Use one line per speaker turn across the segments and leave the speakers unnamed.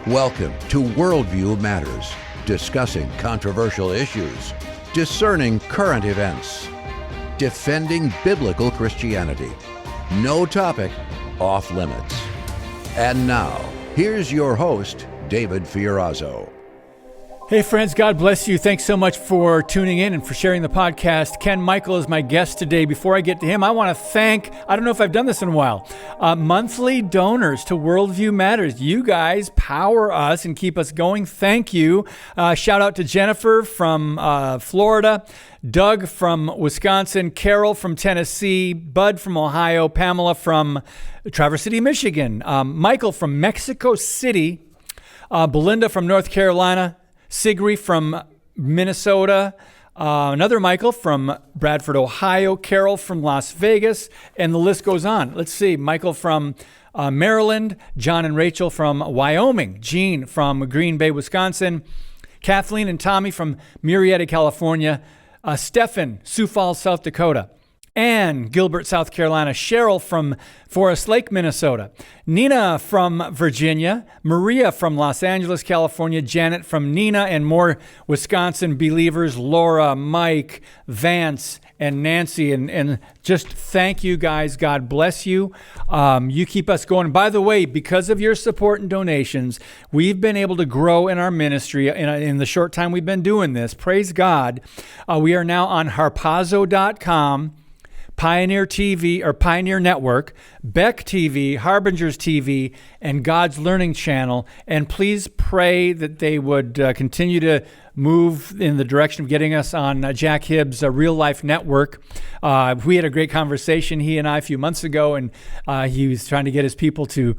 Welcome to Worldview Matters, discussing controversial issues, discerning current events, defending biblical Christianity. No topic off limits. And now, here's your host, David Fiorazo.
Hey friends, God bless you. Thanks so much for tuning in and for sharing the podcast. Ken Michael is my guest today. Before I get to him, I want to thank, I don't know if I've done this in a while, monthly donors to Worldview Matters. You guys power us and keep us going. Thank you. Shout out to Jennifer from Florida, Doug from Wisconsin, Carol from Tennessee, Bud from Ohio, Pamela from Traverse City, Michigan, Michael from Mexico City, Belinda from North Carolina, Sigri from Minnesota, another Michael from Bradford, Ohio, Carol from Las Vegas, and the list goes on. Let's see, Michael from Maryland, John and Rachel from Wyoming, Jean from Green Bay, Wisconsin, Kathleen and Tommy from Murrieta, California, Stephan, Sioux Falls, South Dakota, Ann, Gilbert, South Carolina, Cheryl from Forest Lake, Minnesota, Nina from Virginia, Maria from Los Angeles, California, Janet from Nina and more Wisconsin believers, Laura, Mike, Vance, and Nancy, and just thank you guys. God bless you. You keep us going. By the way, because of your support and donations, we've been able to grow in our ministry in the short time we've been doing this. Praise God. We are now on harpazo.com, Pioneer TV or Pioneer Network, Beck TV, Harbingers TV, and God's Learning Channel. And please pray that they would continue to move in the direction of getting us on Jack Hibbs' Real Life Network. We had a great conversation, he and I, a few months ago, and he was trying to get his people to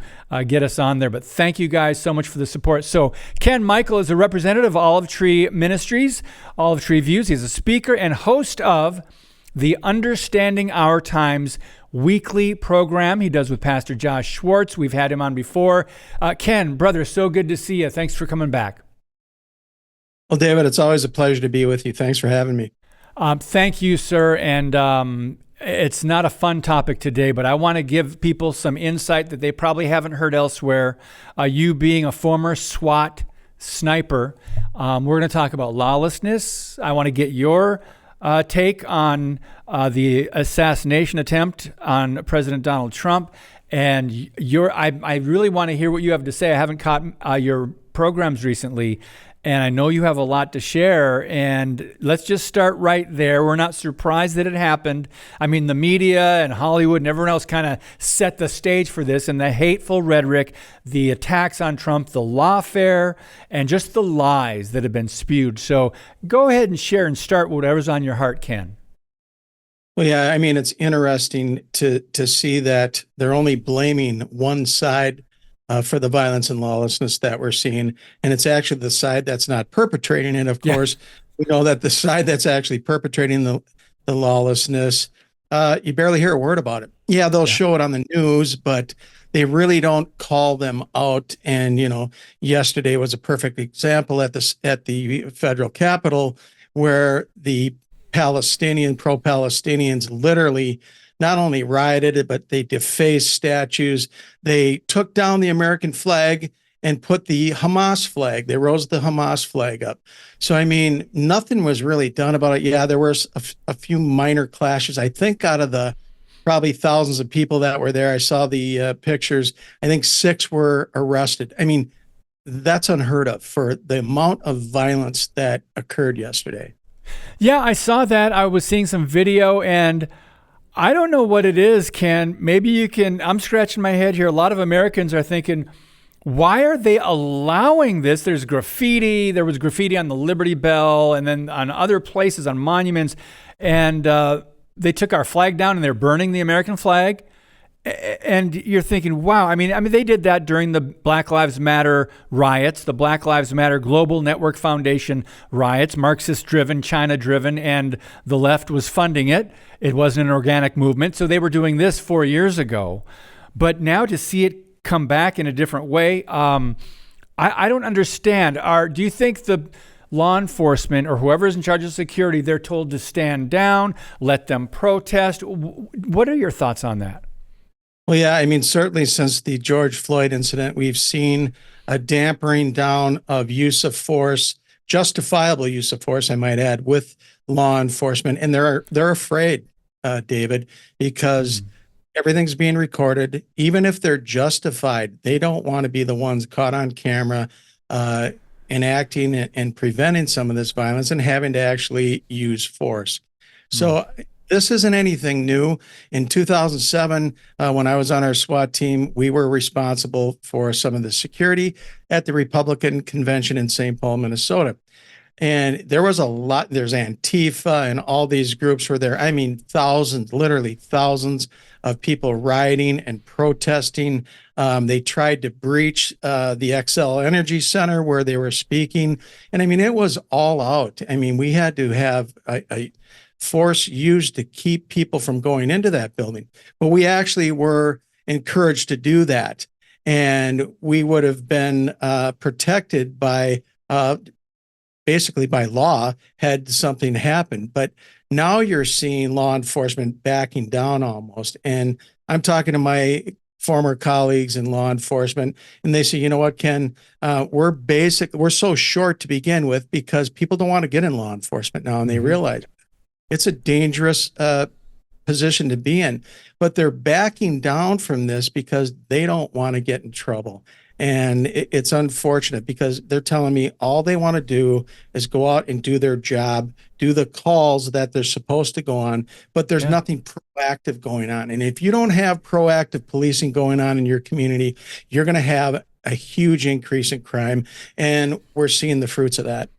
get us on there. But thank you guys so much for the support. So Ken Michael is a representative of Olive Tree Ministries, Olive Tree Views. He's a speaker and host of the Understanding Our Times weekly program he does with Pastor Josh Schwartz. We've had him on before. Ken, brother, so good to see you. Thanks for coming back.
Well, David, it's always a pleasure to be with you. Thanks for having me.
Thank you, sir. And it's not a fun topic today, but I want to give people some insight that they probably haven't heard elsewhere. You being a former SWAT sniper, we're going to talk about lawlessness. I want to get your take on the assassination attempt on President Donald Trump. And I really want to hear what you have to say. I haven't caught your programs recently, and I know you have a lot to share. And let's just start right there. We're not surprised that it happened. I mean, the media and Hollywood and everyone else kind of set the stage for this, and the hateful rhetoric, the attacks on Trump, the lawfare, and just the lies that have been spewed. So go ahead and share and start whatever's on your heart, Ken.
Well, yeah, I mean, it's interesting to see that they're only blaming one side for the violence and lawlessness that we're seeing. And it's actually the side that's not perpetrating it. Of course, we know that the side that's actually perpetrating the lawlessness, you barely hear a word about it. Yeah, they'll show it on the news, but they really don't call them out. And, yesterday was a perfect example at the federal Capitol, where the pro-Palestinians literally not only rioted, but they defaced statues. They took down the American flag and put the Hamas flag. They rose the Hamas flag up. So, I mean, nothing was really done about it. Yeah, there were a few minor clashes. I think out of the probably thousands of people that were there, I saw the pictures, I think 6 were arrested. I mean, that's unheard of for the amount of violence that occurred yesterday.
Yeah, I saw that. I was seeing some video, and I don't know what it is, Ken. Maybe you can, I'm scratching my head here. A lot of Americans are thinking, why are they allowing this? There's graffiti. There was graffiti on the Liberty Bell and then on other places, on monuments. And they took our flag down and they're burning the American flag. And you're thinking, wow. I mean, they did that during the Black Lives Matter riots, the Black Lives Matter Global Network Foundation riots, Marxist-driven, China-driven, and the left was funding it. It wasn't an organic movement. So they were doing this 4 years ago. But now to see it come back in a different way, I don't understand. Do you think the law enforcement or whoever's in charge of security, they're told to stand down, let them protest? What are your thoughts on that?
Well, yeah, I mean, certainly since the George Floyd incident, we've seen a dampering down of use of force, justifiable use of force, I might add, with law enforcement, and they're afraid, David, because everything's being recorded. Even if they're justified, they don't want to be the ones caught on camera, enacting and preventing some of this violence and having to actually use force. So this isn't anything new. In 2007, when I was on our SWAT team, we were responsible for some of the security at the Republican convention in St. Paul, Minnesota. And there was a lot, there's Antifa and all these groups were there. I mean, thousands, literally thousands of people rioting and protesting. They tried to breach the XL Energy Center where they were speaking. And I mean, it was all out. I mean, we had to have a force used to keep people from going into that building. But we actually were encouraged to do that. And we would have been protected by basically by law had something happened. But now you're seeing law enforcement backing down almost. And I'm talking to my former colleagues in law enforcement, and they say, you know what, Ken, we're so short to begin with because people don't want to get in law enforcement now, and they realize it's a dangerous position to be in. But they're backing down from this because they don't want to get in trouble. And it's unfortunate because they're telling me all they want to do is go out and do their job, do the calls that they're supposed to go on, but there's nothing proactive going on. And if you don't have proactive policing going on in your community, you're going to have a huge increase in crime. And we're seeing the fruits of that.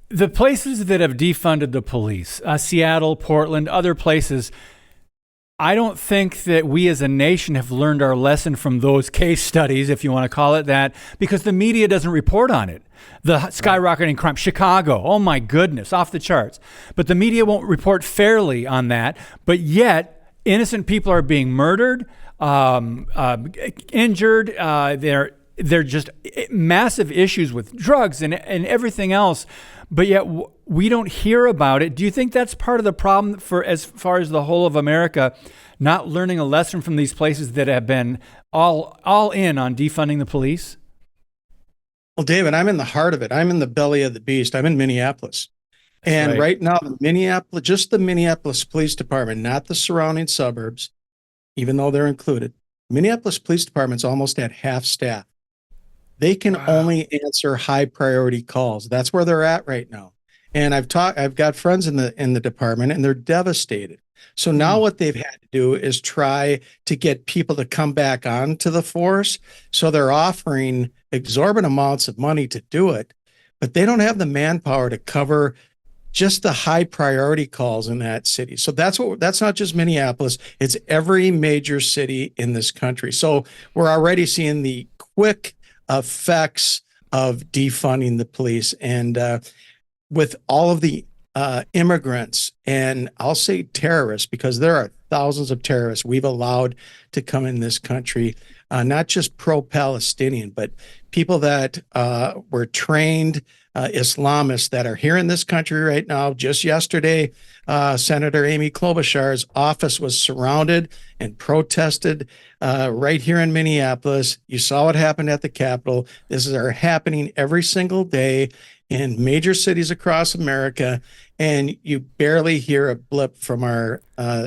The places that have defunded the police, Seattle, Portland, other places, I don't think that we as a nation have learned our lesson from those case studies, if you want to call it that, because the media doesn't report on it. The skyrocketing crime, Chicago, oh my goodness, off the charts. But the media won't report fairly on that. But yet, innocent people are being murdered, injured. They're just massive issues with drugs and everything else. But yet we don't hear about it. Do you think that's part of the problem for as far as the whole of America not learning a lesson from these places that have been all in on defunding the police?
Well, David, I'm in the heart of it. I'm in the belly of the beast. I'm in Minneapolis. And right now, just the Minneapolis Police Department, not the surrounding suburbs, even though they're included, Minneapolis Police Department's almost at half staff. They can only answer high priority calls. That's where they're at right now. And I've got friends in the department, and they're devastated. So now what they've had to do is try to get people to come back onto the force. So they're offering exorbitant amounts of money to do it, but they don't have the manpower to cover just the high priority calls in that city. So that's not just Minneapolis, it's every major city in this country. So we're already seeing the quick effects of defunding the police, and with all of the immigrants, and I'll say terrorists, because there are thousands of terrorists we've allowed to come in this country, not just pro-Palestinian, but people that were trained Islamists that are here in this country right now. Just yesterday, Senator Amy Klobuchar's office was surrounded and protested right here in Minneapolis. You saw what happened at the Capitol. This is happening every single day in major cities across America, and you barely hear a blip from our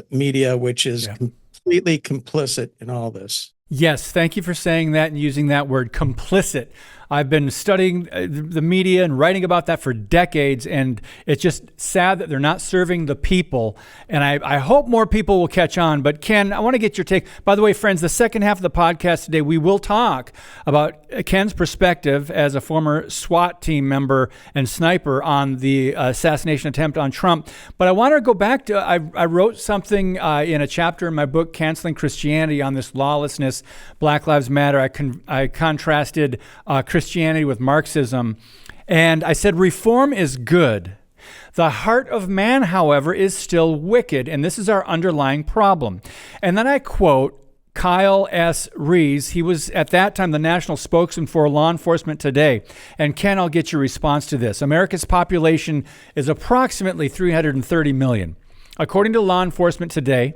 media, which is completely complicit in all this.
Yes, thank you for saying that and using that word, complicit. I've been studying the media and writing about that for decades, and it's just sad that they're not serving the people. And I hope more people will catch on. But Ken, I want to get your take. By the way, friends, the second half of the podcast today, we will talk about Ken's perspective as a former SWAT team member and sniper on the assassination attempt on Trump. But I want to go back to, I wrote something in a chapter in my book, Canceling Christianity, on this lawlessness, Black Lives Matter. I contrasted Christianity with Marxism. And I said, reform is good. The heart of man, however, is still wicked. And this is our underlying problem. And then I quote Kyle S. Rees. He was at that time the national spokesman for law enforcement today. And Ken, I'll get your response to this. America's population is approximately 330 million. According to law enforcement today,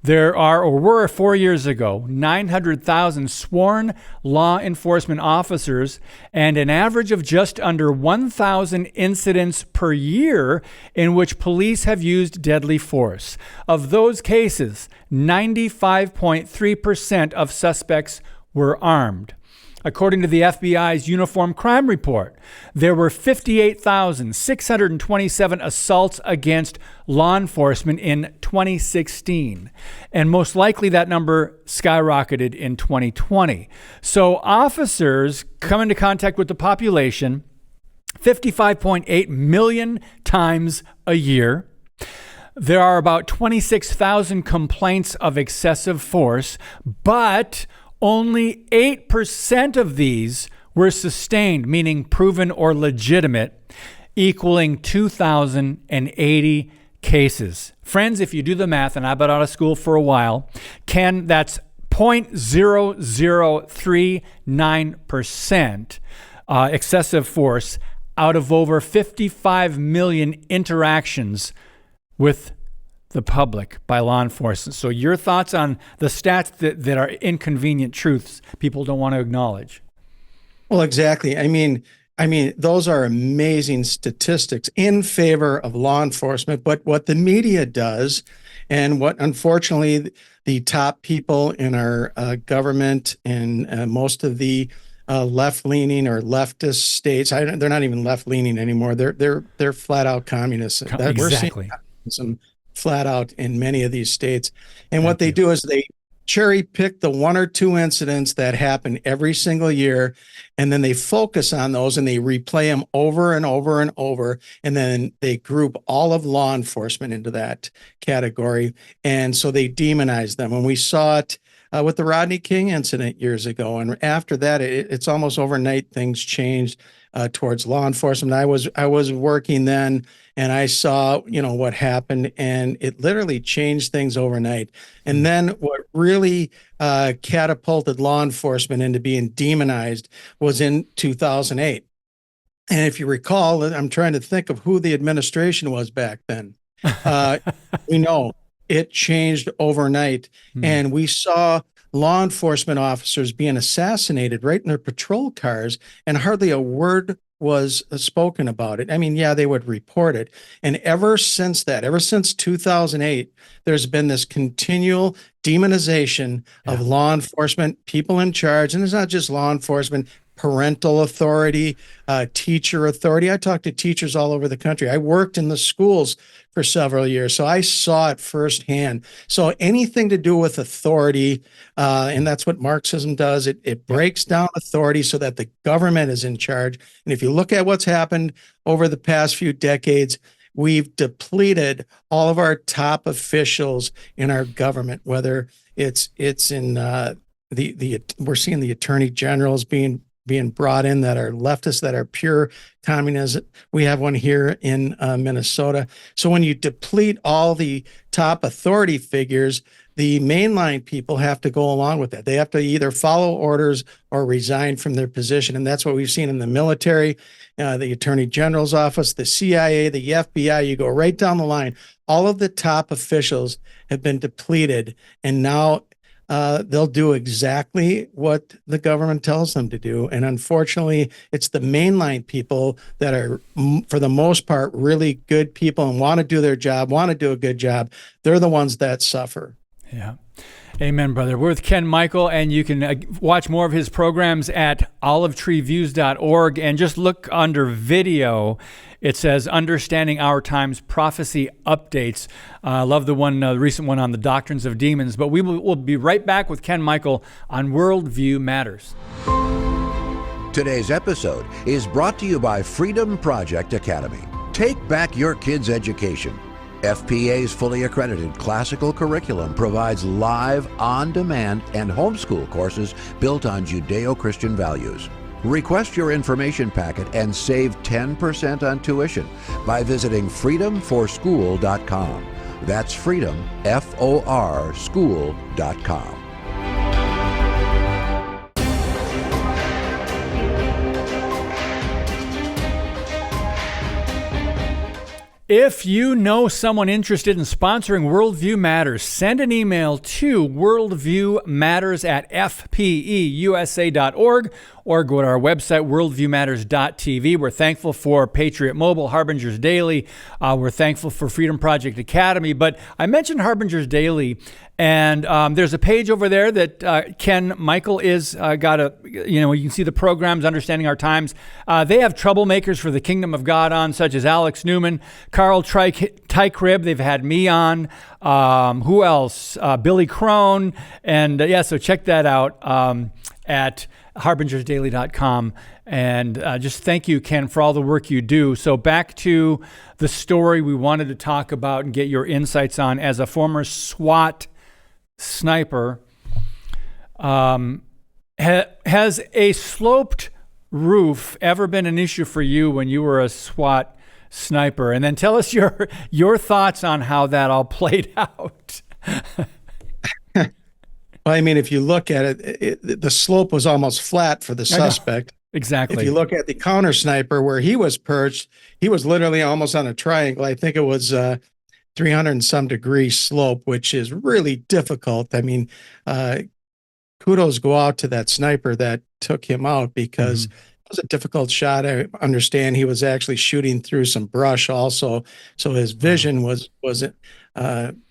there are, or were 4 years ago, 900,000 sworn law enforcement officers and an average of just under 1,000 incidents per year in which police have used deadly force. Of those cases, 95.3% of suspects were armed. According to the FBI's Uniform Crime Report, there were 58,627 assaults against law enforcement in 2016. And most likely that number skyrocketed in 2020. So officers come into contact with the population 55.8 million times a year. There are about 26,000 complaints of excessive force, but only 8% of these were sustained, meaning proven or legitimate, equaling 2,080 cases. Friends, if you do the math, and I've been out of school for a while, that's 0.0039% excessive force out of over 55 million interactions with the public by law enforcement. So your thoughts on the stats that are inconvenient truths people don't want to acknowledge?
Well, exactly. I mean, those are amazing statistics in favor of law enforcement. But what the media does, and what unfortunately the top people in our government and most of the left-leaning or leftist states, they're not even left-leaning anymore. They're flat out communists.
Exactly.
We're seeing some flat out in many of these states. And what they do is they cherry pick the one or two incidents that happen every single year, and then they focus on those and they replay them over and over and over. And then they group all of law enforcement into that category. And so they demonize them. And we saw it with the Rodney King incident years ago. And after that, it's almost overnight things changed towards law enforcement. I was working then, and I saw, what happened, and it literally changed things overnight. And then what really catapulted law enforcement into being demonized was in 2008. And if you recall, I'm trying to think of who the administration was back then. We know it changed overnight, and we saw law enforcement officers being assassinated right in their patrol cars, and hardly a word was spoken about it. I mean, yeah, they would report it. And ever since 2008, there's been this continual demonization of law enforcement, people in charge. And it's not just law enforcement, parental authority, teacher authority. I talked to teachers all over the country. I worked in the schools for several years, so I saw it firsthand. So anything to do with authority, and that's what Marxism does, it breaks down authority so that the government is in charge. And if you look at what's happened over the past few decades, we've depleted all of our top officials in our government, whether it's in we're seeing the attorney generals being brought in that are leftists, that are pure communists. We have one here in Minnesota. So when you deplete all the top authority figures, the mainline people have to go along with that. They have to either follow orders or resign from their position. And that's what we've seen in the military, the attorney general's office, the CIA, the FBI. You go right down the line. All of the top officials have been depleted, and now they'll do exactly what the government tells them to do. And unfortunately, it's the mainline people that are, for the most part, really good people and want to do their job, want to do a good job. They're the ones that suffer.
Yeah. Amen, brother. We're with Ken Michael, and you can watch more of his programs at olivetreeviews.org, and just look under video. It says Understanding Our Times Prophecy Updates. I love the recent one on the doctrines of demons. But we'll be right back with Ken Michael on Worldview Matters.
Today's episode is brought to you by Freedom Project Academy. Take back your kids' education. FPA's fully accredited classical curriculum provides live, on-demand, and homeschool courses built on Judeo-Christian values. Request your information packet and save 10% on tuition by visiting freedomforschool.com. That's freedom, F-O-R, school.com.
If you know someone interested in sponsoring Worldview Matters, send an email to worldviewmatters@fpeusa.org or go to our website, worldviewmatters.tv. We're thankful for Patriot Mobile, Harbingers Daily. We're thankful for Freedom Project Academy. But I mentioned Harbingers Daily, and there's a page over there that Ken Michael is got a, you can see the programs, Understanding Our Times. They have troublemakers for the kingdom of God on, such as Alex Newman, Carl Tykrib. They've had me on. Who else? Billy Crone. And so check that out at harbingersdaily.com. And just thank you, Ken, for all the work you do. So back to the story we wanted to talk about and get your insights on. As a former SWAT sniper, has a sloped roof ever been an issue for you when you were a SWAT sniper? And then tell us your thoughts on how that all played out.
Well, I mean, if you look at it, the slope was almost flat for the suspect.
Exactly.
If you look at the counter sniper where he was perched, he was literally almost on a triangle. I think it was 300 and some degree slope, which is really difficult. I mean, kudos go out to that sniper that took him out, because it was a difficult shot. I understand he was actually shooting through some brush also, so his vision was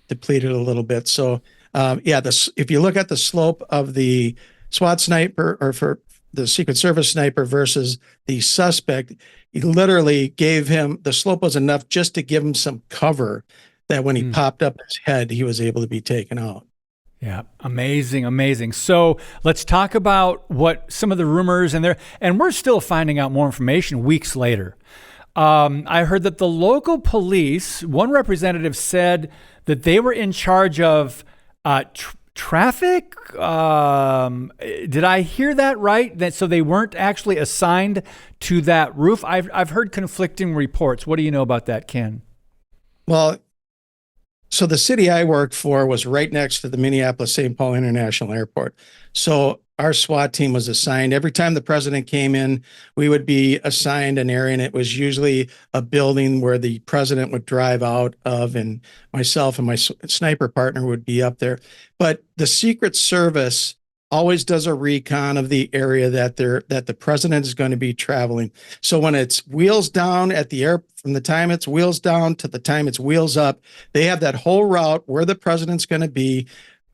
depleted a little bit. So if you look at the slope of the SWAT sniper, or for the Secret Service sniper versus the suspect, he literally gave him, the slope was enough just to give him some cover that when he popped up his head, he was able to be taken out.
Yeah, amazing. So let's talk about what some of the rumors and we're still finding out more information weeks later. I heard that the local police, one representative said that they were in charge of traffic. Did I hear that right? So they weren't actually assigned to that roof. I've heard conflicting reports. What do you know about that, Ken?
Well, so the city I worked for was right next to the Minneapolis-St. Paul International Airport. So our SWAT team was assigned. Every time the president came in, we would be assigned an area, and it was usually a building where the president would drive out of, and myself and my sniper partner would be up there. But the Secret Service always does a recon of the area that the president is going to be traveling. So when it's wheels down at the air, from the time it's wheels down to the time it's wheels up, they have that whole route where the president's going to be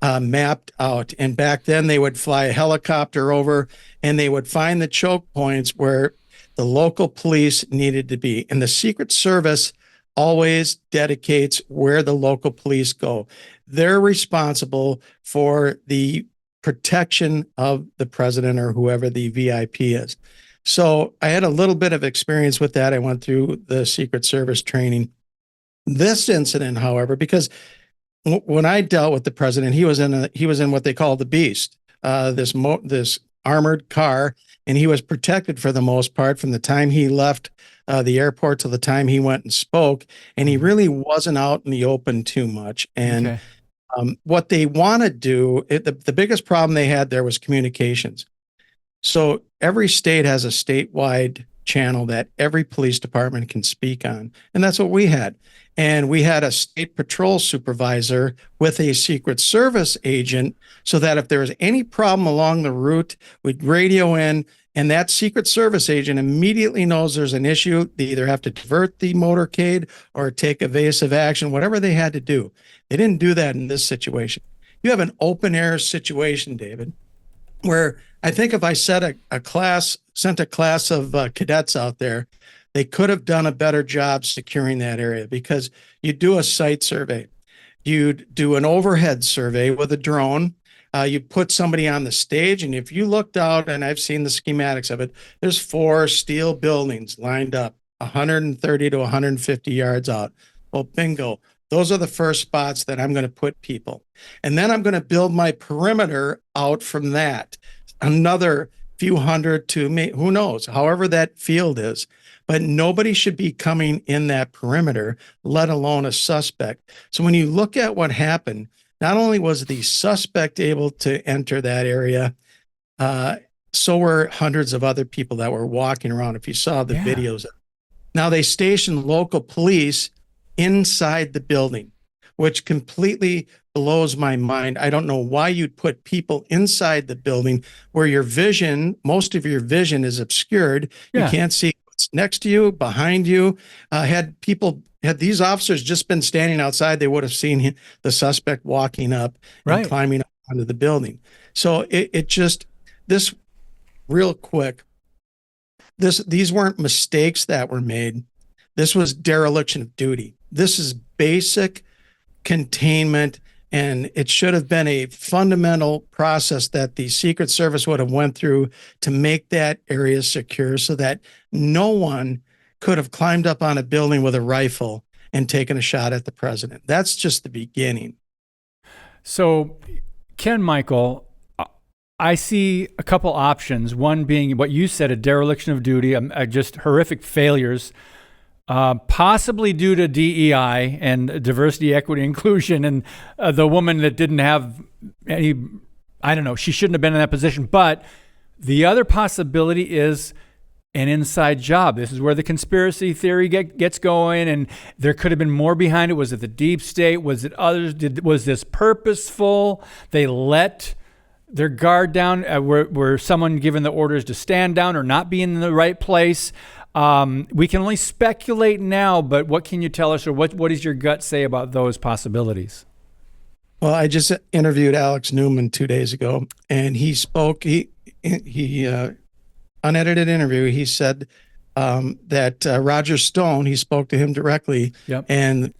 mapped out. And back then they would fly a helicopter over, and they would find the choke points where the local police needed to be. And the Secret Service always dedicates where the local police go. They're responsible for the protection of the president or whoever the VIP is. So I had a little bit of experience with that. I went through the Secret Service training. This incident, however, because when I dealt with the president, he was in what they call the Beast, this armored car, and he was protected for the most part from the time he left the airport to the time he went and spoke, and he really wasn't out in the open too much. And what they want to do, the biggest problem they had there was communications. So every state has a statewide channel that every police department can speak on, and that's what we had. And we had a state patrol supervisor with a Secret Service agent, so that if there was any problem along the route, we'd radio in, and that Secret Service agent immediately knows there's an issue. They either have to divert the motorcade or take evasive action, whatever they had to do. They didn't do that in this situation. You have an open air situation, David, where I think if I sent a class of cadets out there, they could have done a better job securing that area, because you do a site survey. You'd do an overhead survey with a drone. You put somebody on the stage, and if you looked out, and I've seen the schematics of it, there's 4 steel buildings lined up 130 to 150 yards out. Well, bingo. Those are the first spots that I'm going to put people. And then I'm going to build my perimeter out from that. Another few hundred to who knows, however that field is. But nobody should be coming in that perimeter, let alone a suspect. So when you look at what happened, not only was the suspect able to enter that area, so were hundreds of other people that were walking around, if you saw the videos. Now they stationed local police inside the building, which completely blows my mind. I don't know why you'd put people inside the building where most of your vision is obscured.
Yeah.
You can't see what's next to you, behind you. Had these officers just been standing outside, they would have seen the suspect walking up and climbing up onto the building. So this real quick, these weren't mistakes that were made. This was dereliction of duty. This is basic containment, and it should have been a fundamental process that the Secret Service would have went through to make that area secure so that no one could have climbed up on a building with a rifle and taken a shot at the president. That's just the beginning.
So, Ken Michael, I see a couple options. One being what you said, a dereliction of duty, just horrific failures, possibly due to DEI and diversity, equity, inclusion, and the woman that didn't have any, I don't know, she shouldn't have been in that position. But the other possibility is an inside job. This is where the conspiracy theory gets going, and there could have been more behind it. Was it the deep state? Was it others? Was this purposeful? They let their guard down. Were someone given the orders to stand down or not be in the right place? We can only speculate now, but what can you tell us, or what does your gut say about those possibilities?
Well, I just interviewed Alex Newman 2 days ago, and he spoke. He unedited interview. He said that Roger Stone. He spoke to him directly, and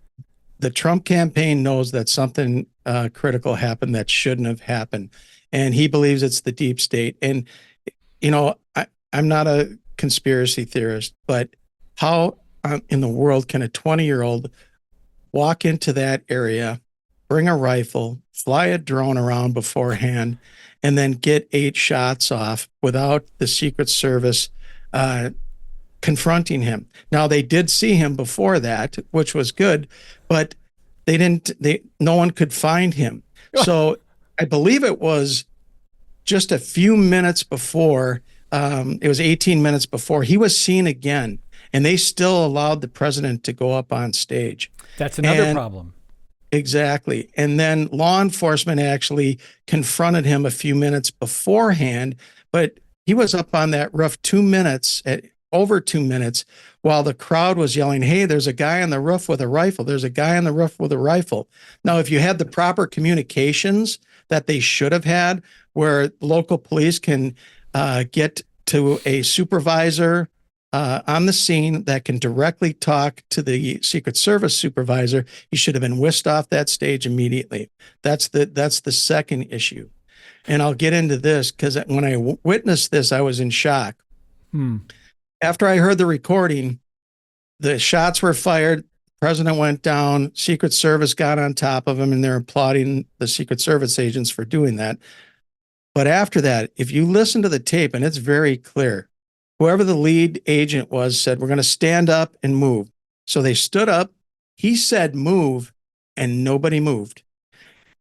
the Trump campaign knows that something critical happened that shouldn't have happened, and he believes it's the deep state. And I'm not a conspiracy theorist, but how in the world can a 20-year-old walk into that area, bring a rifle, fly a drone around beforehand, and then get 8 shots off without the Secret Service confronting him? Now, they did see him before that, which was good, but no one could find him. So I believe it was just a few minutes before, it was 18 minutes before, he was seen again, and they still allowed the president to go up on stage.
That's another problem.
Exactly. And then law enforcement actually confronted him a few minutes beforehand, but he was up on that roof over 2 minutes, while the crowd was yelling, "Hey, there's a guy on the roof with a rifle. There's a guy on the roof with a rifle." Now, if you had the proper communications that they should have had, where local police can get to a supervisor on the scene that can directly talk to the Secret Service supervisor, he should have been whisked off that stage immediately. That's the second issue. And I'll get into this because when I witnessed this, I was in shock. After I heard the recording, the shots were fired, president went down, Secret Service got on top of him, and they're applauding the Secret Service agents for doing that. But after that, if you listen to the tape, and it's very clear, whoever the lead agent was said, "We're going to stand up and move." So they stood up. He said, "Move," and nobody moved.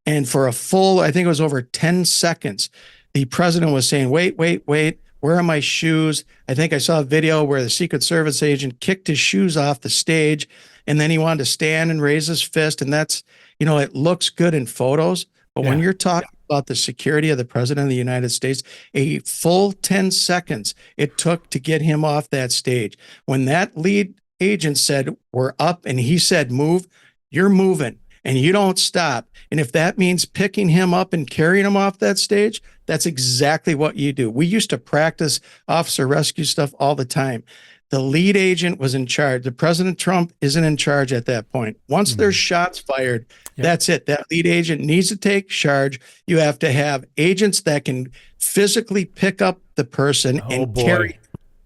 And for a full, I think it was over 10 seconds, the president was saying, wait, where are my shoes? I think I saw a video where the Secret Service agent kicked his shoes off the stage, and then he wanted to stand and raise his fist. And that's, it looks good in photos, but when you're talking about the security of the president of the United States, a full 10 seconds it took to get him off that stage. When that lead agent said, "We're up," and he said, "Move," you're moving and you don't stop. And if that means picking him up and carrying him off that stage, that's exactly what you do. We used to practice officer rescue stuff all the time. The lead agent was in charge. The President Trump isn't in charge at that point. Once there's shots fired, that's it. That lead agent needs to take charge. You have to have agents that can physically pick up the person and carry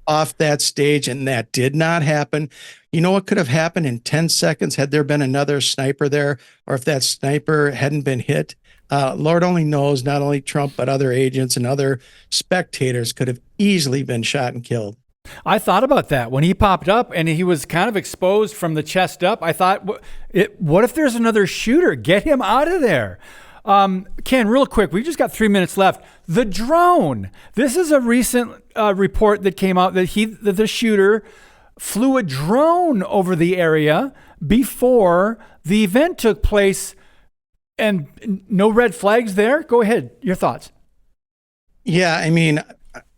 off that stage, and that did not happen. You know what could have happened in 10 seconds had there been another sniper there, or if that sniper hadn't been hit? Lord only knows, not only Trump, but other agents and other spectators could have easily been shot and killed.
I thought about that when he popped up and he was kind of exposed from the chest up. I thought, what if there's another shooter? Get him out of there. Ken, real quick, we've just got 3 minutes left. The drone. This is a recent report that came out that the shooter flew a drone over the area before the event took place, and no red flags there? Go ahead. Your thoughts.
Yeah, I mean,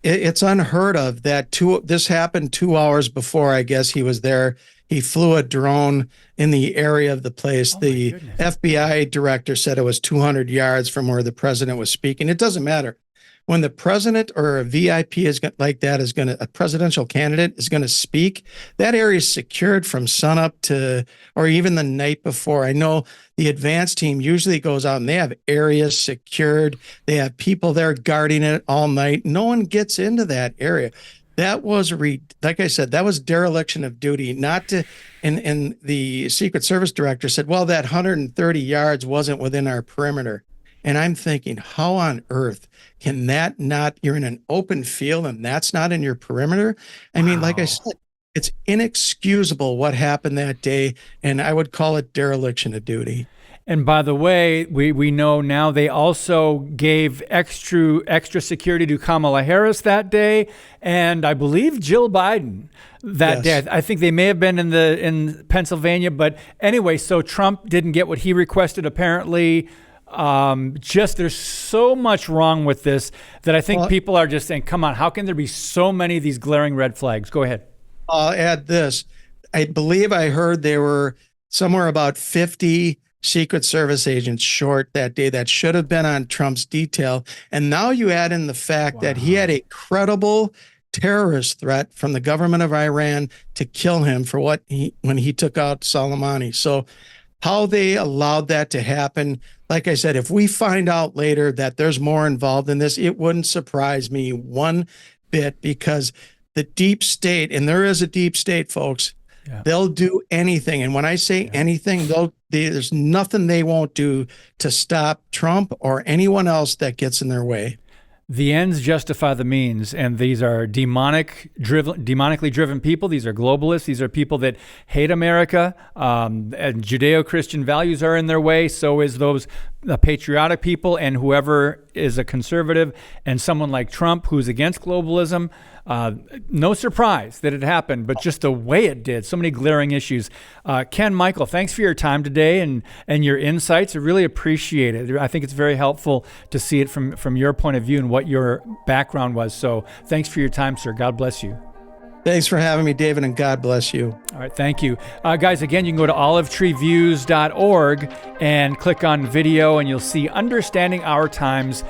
it's unheard of that this happened 2 hours before, I guess, he was there. He flew a drone in the area of the place. The FBI director said it was 200 yards from where the president was speaking. It doesn't matter. When the president or a VIP a presidential candidate is going to speak, that area is secured from sunup or even the night before. I know the advance team usually goes out and they have areas secured. They have people there guarding it all night. No one gets into that area. That was, like I said, that was dereliction of duty, and the Secret Service director said, well, that 130 yards wasn't within our perimeter. And I'm thinking, how on earth can that not, you're in an open field and that's not in your perimeter? I mean, like I said, it's inexcusable what happened that day, and I would call it dereliction of duty.
And by the way, we know now they also gave extra security to Kamala Harris that day, and I believe Jill Biden that day. I think they may have been in Pennsylvania, but anyway, so Trump didn't get what he requested apparently. There's so much wrong with this that I think people are just saying, come on, how can there be so many of these glaring red flags? Go ahead.
I'll add this. I believe I heard there were somewhere about 50 Secret Service agents short that day that should have been on Trump's detail. And now you add in the fact that he had a credible terrorist threat from the government of Iran to kill him for when he took out Soleimani. So how they allowed that to happen, like I said, if we find out later that there's more involved in this, it wouldn't surprise me one bit, because the deep state, and there is a deep state, folks, they'll do anything. And when I say anything, there's nothing they won't do to stop Trump or anyone else that gets in their way.
The ends justify the means, and these are demonically driven people. These are globalists. These are people that hate America, and Judeo-Christian values are in their way. So is those patriotic people, and whoever is a conservative, and someone like Trump who's against globalism. No surprise that it happened, but just the way it did, so many glaring issues. Ken, Michael, thanks for your time today and your insights. I really appreciate it. I think it's very helpful to see it from your point of view and what your background was. So thanks for your time, sir. God bless you.
Thanks for having me, David, and God bless you.
All right, thank you. Guys, again, you can go to olivetreeviews.org and click on video, and you'll see Understanding Our Times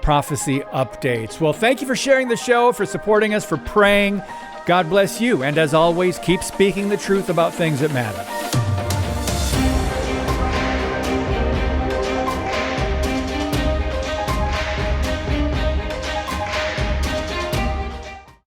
prophecy updates. Well, thank you for sharing the show, for supporting us, for praying. God bless you. And as always, keep speaking the truth about things that matter.